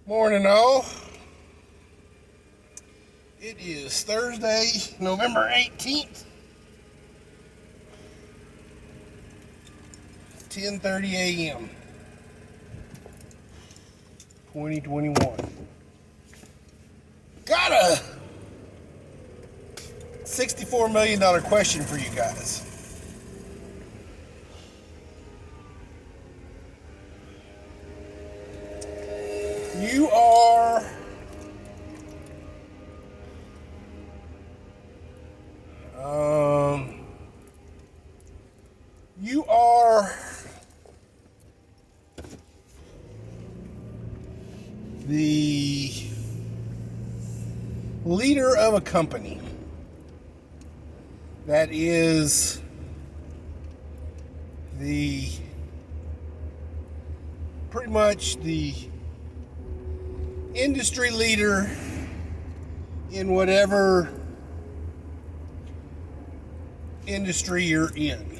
Morning, all. It is Thursday, November 18th, 10:30 a.m., 2021. Got a $64 million question for you guys. You are you are the leader of a company that is the pretty much the industry leader in whatever industry you're in.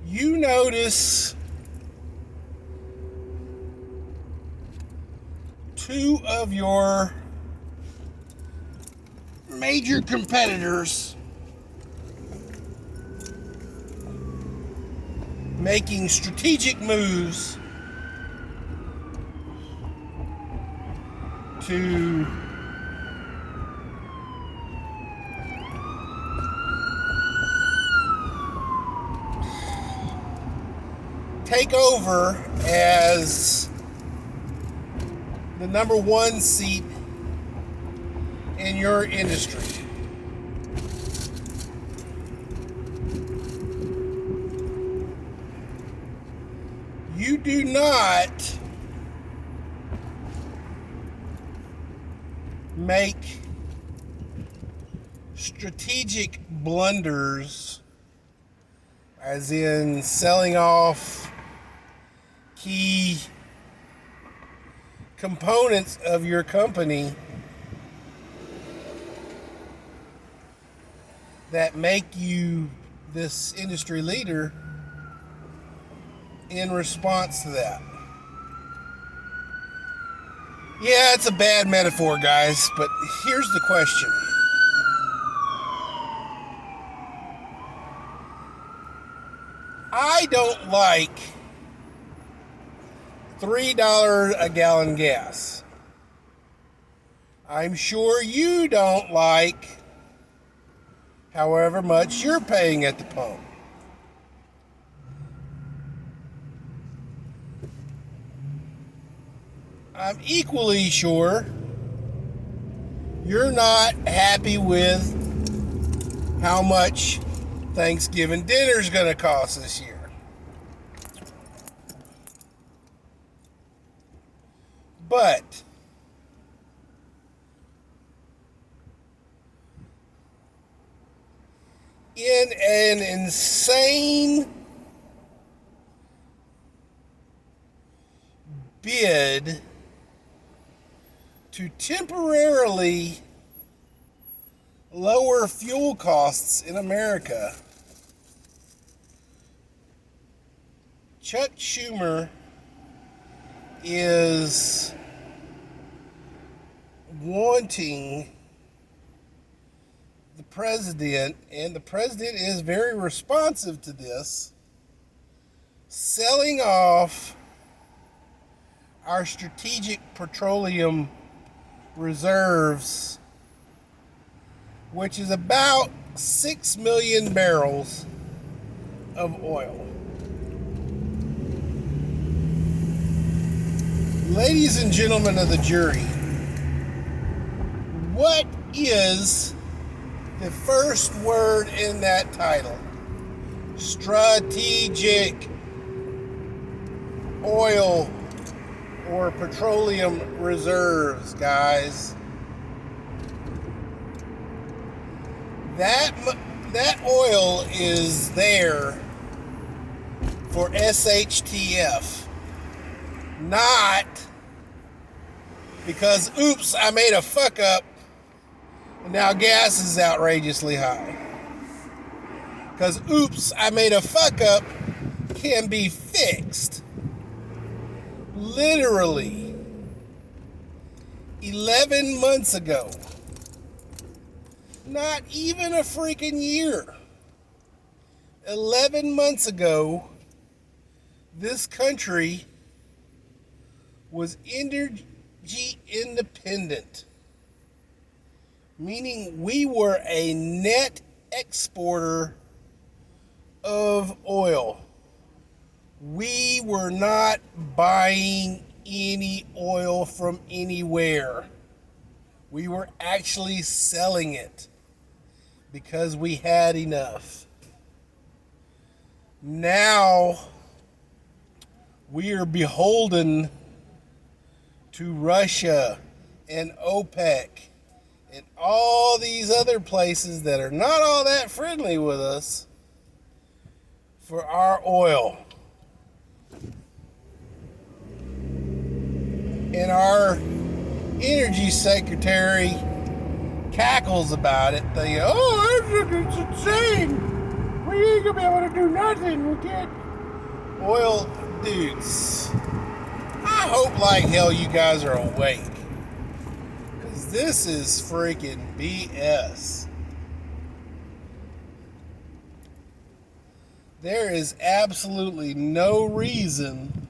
You notice two of your major competitors making strategic moves to take over as the number one seat in your industry. You do not make strategic blunders, as in selling off key components of your company that make you this industry leader in response to that. Yeah, it's a bad metaphor, guys, but here's the question. I don't like $3 a gallon gas. I'm sure you don't like however much you're paying at the pump. I'm equally sure you're not happy with how much Thanksgiving dinner's going to cost this year. But in an insane bid to temporarily lower fuel costs in America, Chuck Schumer is wanting the president, and the president is very responsive to this, selling off our strategic petroleum reserves, which is about 6 million barrels of oil. Ladies and gentlemen of the jury, what is the first word in that title? Strategic oil or petroleum reserves, guys. That oil is there for SHTF, not because, oops, I made a fuck up and now gas is outrageously high. Because, oops, I made a fuck up can be fixed. Literally 11 months ago. Not even a freaking year. 11 months ago, this country was energy independent, meaning we were a net exporter of oil. We were not buying any oil from anywhere. We were actually selling it because we had enough. Now we are beholden to Russia and OPEC and all these other places that are not all that friendly with us for our oil. And our energy secretary cackles about it. They go, oh, it's insane. We ain't gonna be able to do nothing. We can't. Oil dudes, I hope like hell you guys are awake. Because this is freaking BS. There is absolutely no reason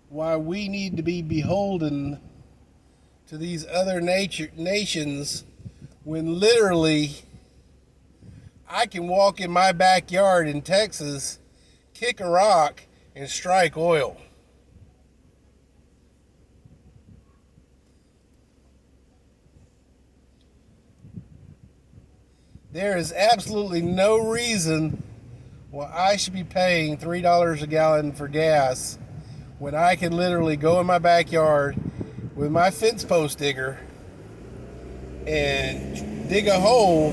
why we need to be beholden to these other nations when literally I can walk in my backyard in Texas, kick a rock, and strike oil. There is absolutely no reason why I should be paying $3 a gallon for gas when I can literally go in my backyard with my fence post digger and dig a hole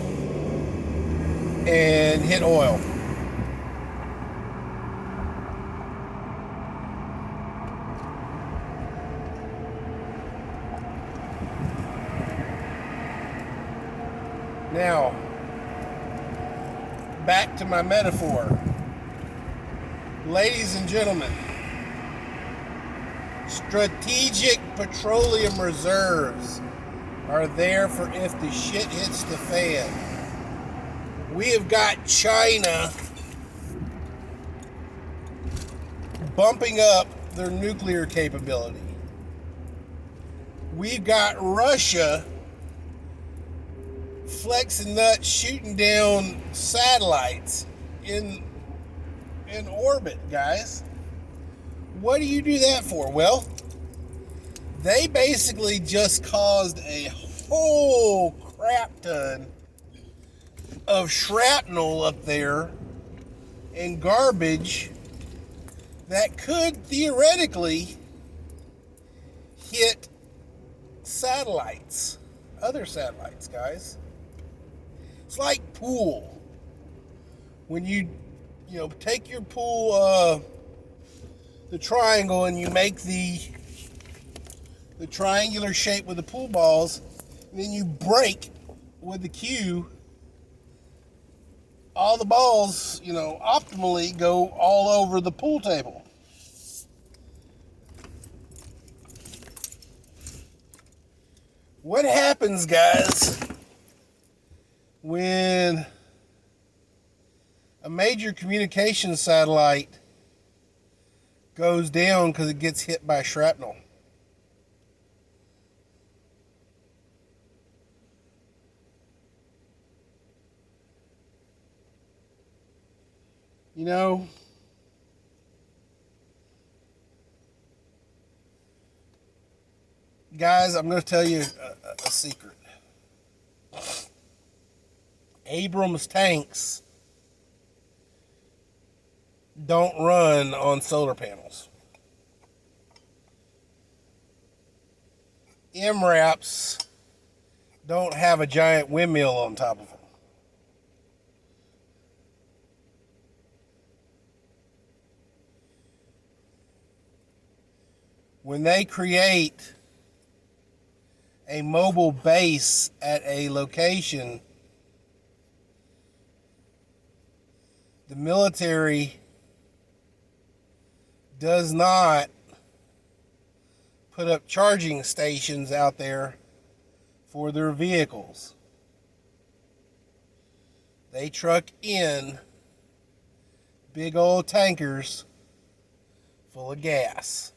and hit oil. Now, back to my metaphor. Ladies and gentlemen, strategic petroleum reserves are there for if the shit hits the fan. We have got China bumping up their nuclear capability. We've got Russia flexing nuts, shooting down satellites in orbit, guys. What do you do that for? Well, they basically just caused a whole crap ton of shrapnel up there and garbage that could theoretically hit satellites, other satellites, guys. It's like pool. When you take your pool, the triangle, and you make the triangular shape with the pool balls, and then you break with the cue, all the balls, optimally go all over the pool table. What happens, guys, when a major communication satellite goes down because it gets hit by shrapnel? Guys, I'm going to tell you a secret. Abrams tanks don't run on solar panels. MRAPs don't have a giant windmill on top of them. When they create a mobile base at a location, The military does not put up charging stations out there for their vehicles. They truck in big old tankers full of gas.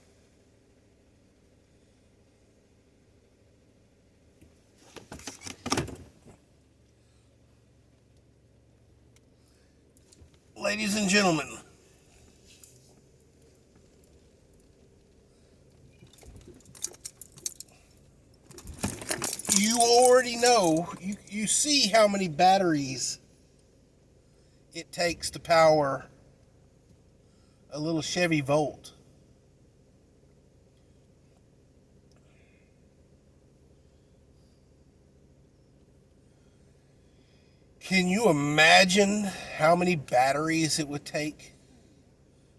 Ladies and gentlemen, you already know, you see how many batteries it takes to power a little Chevy Volt. Can you imagine how many batteries it would take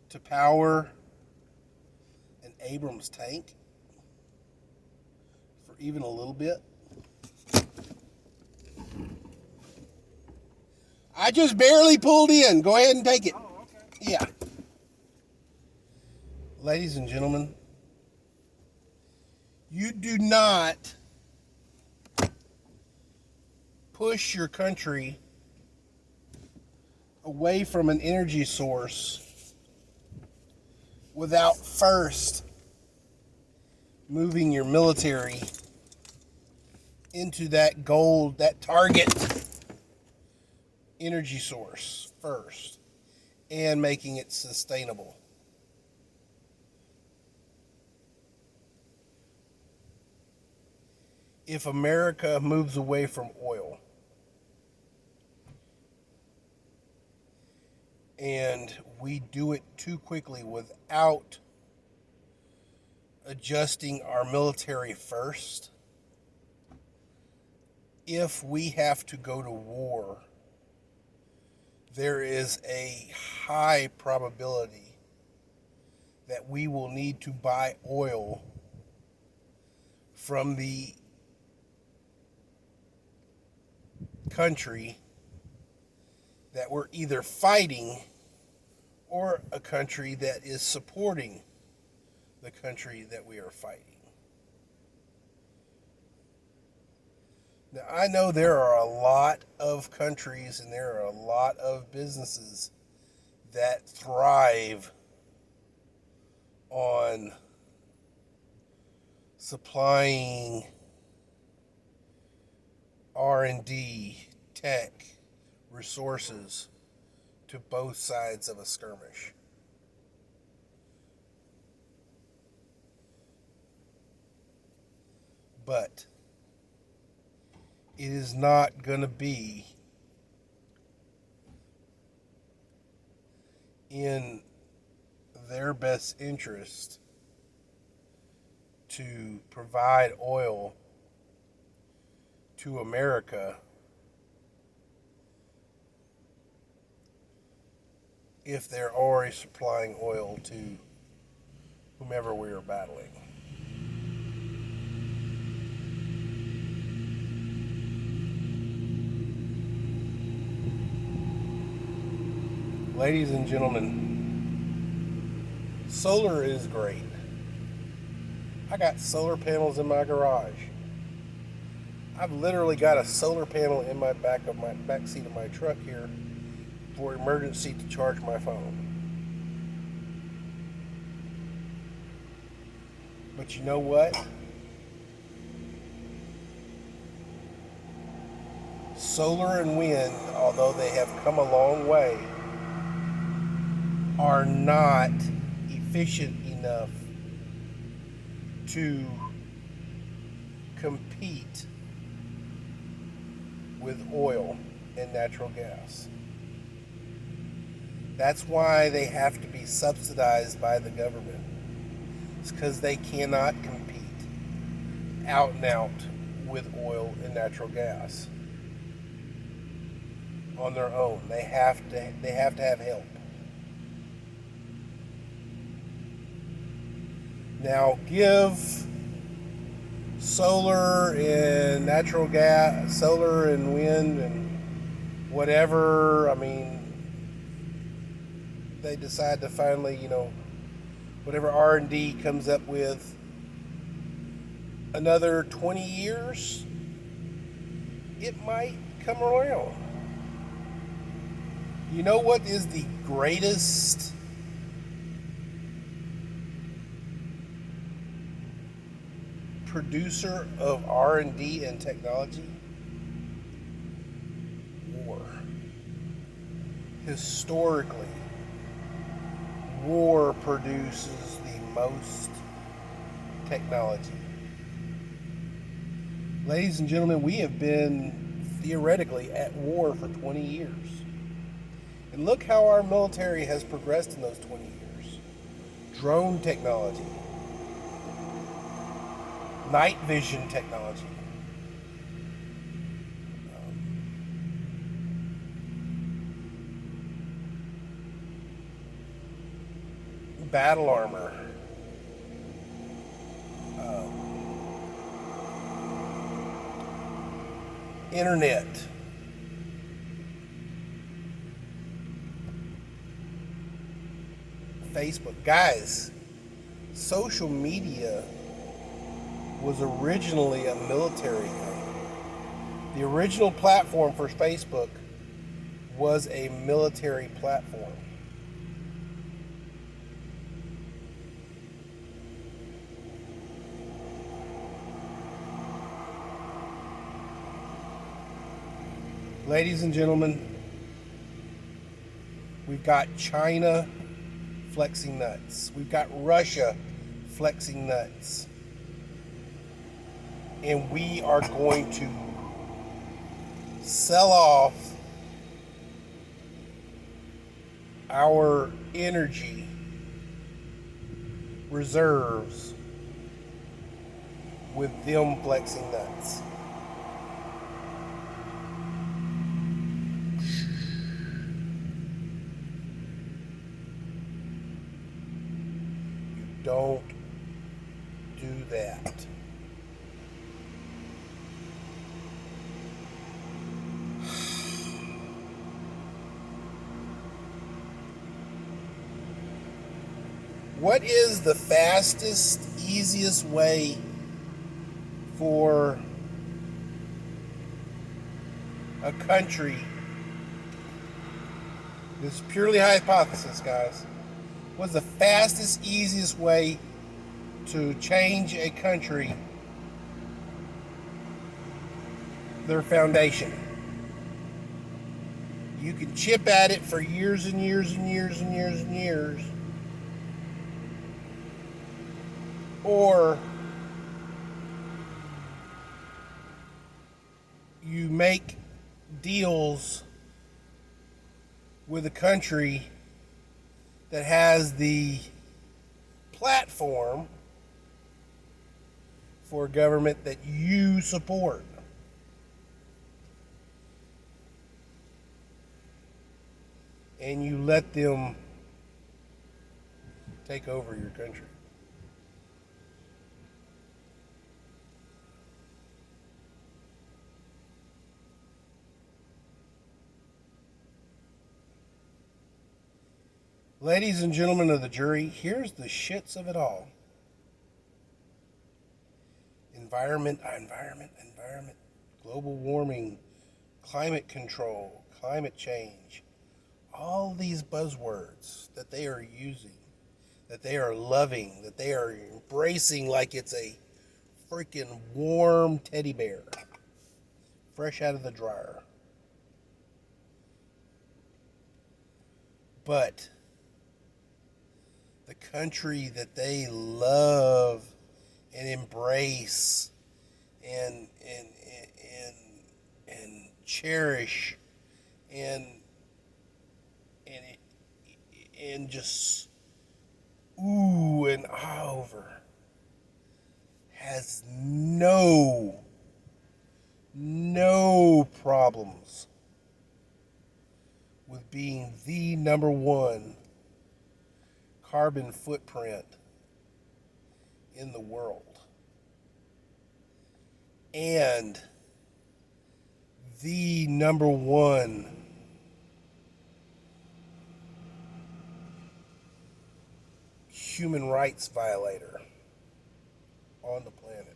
to power an Abrams tank for even a little bit? I just barely pulled in. Go ahead and take it. Oh, okay. Yeah. Ladies and gentlemen, you do not push your country away from an energy source without first moving your military into that gold, that target energy source first, and making it sustainable. If America moves away from oil and we do it too quickly without adjusting our military first, if we have to go to war, there is a high probability that we will need to buy oil from the country that we're either fighting or a country that is supporting the country that we are fighting. Now, I know there are a lot of countries and there are a lot of businesses that thrive on supplying R&D, tech, resources to both sides of a skirmish. But it is not going to be in their best interest to provide oil to America if they're already supplying oil to whomever we are battling. Ladies and gentlemen, solar is great. I got solar panels in my garage. I've literally got a solar panel in my back seat of my truck here for emergency to charge my phone. But you know what? Solar and wind, although they have come a long way, are not efficient enough to compete with oil and natural gas. That's why they have to be subsidized by the government. It's because they cannot compete out and out with oil and natural gas on their own. They have to have help. Now give solar and natural gas, solar and wind and whatever, they decide to finally, whatever R&D comes up with, another 20 years, it might come around. You know what is the greatest producer of R&D and technology? War. Historically, war produces the most technology. Ladies and gentlemen, we have been theoretically at war for 20 years. And look how our military has progressed in those 20 years. Drone technology, night vision technology, battle armor, internet, Facebook. Guys, social media was originally a military thing. The original platform for Facebook was a military platform. Ladies and gentlemen, we've got China flexing nuts. We've got Russia flexing nuts. And we are going to sell off our energy reserves with them flexing nuts. Don't do that. What is the fastest, easiest way for a country? This is purely hypothesis, guys. What's the fastest, easiest way to change a country, their foundation? You can chip at it for years and years and years and years and years. Or you make deals with a country that has the platform for a government that you support. And you let them take over your country. Ladies and gentlemen of the jury, here's the shits of it all. Environment, global warming, climate control, climate change, all these buzzwords that they are using, that they are loving, that they are embracing like it's a freaking warm teddy bear, fresh out of the dryer. But the country that they love and embrace and cherish and just ooh and ah over has no problems with being the number one carbon footprint in the world and the number one human rights violator on the planet.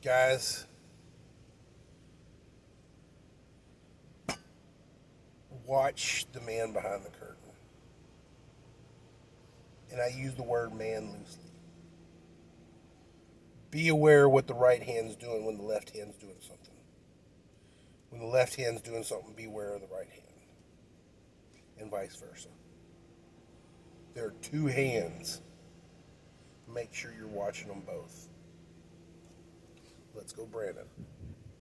Guys, watch the man behind the curtain. And I use the word man loosely. Be aware what the right hand's doing when the left hand's doing something. When the left hand's doing something, be aware of the right hand. And vice versa. There are two hands. Make sure you're watching them both. Let's go, Brandon.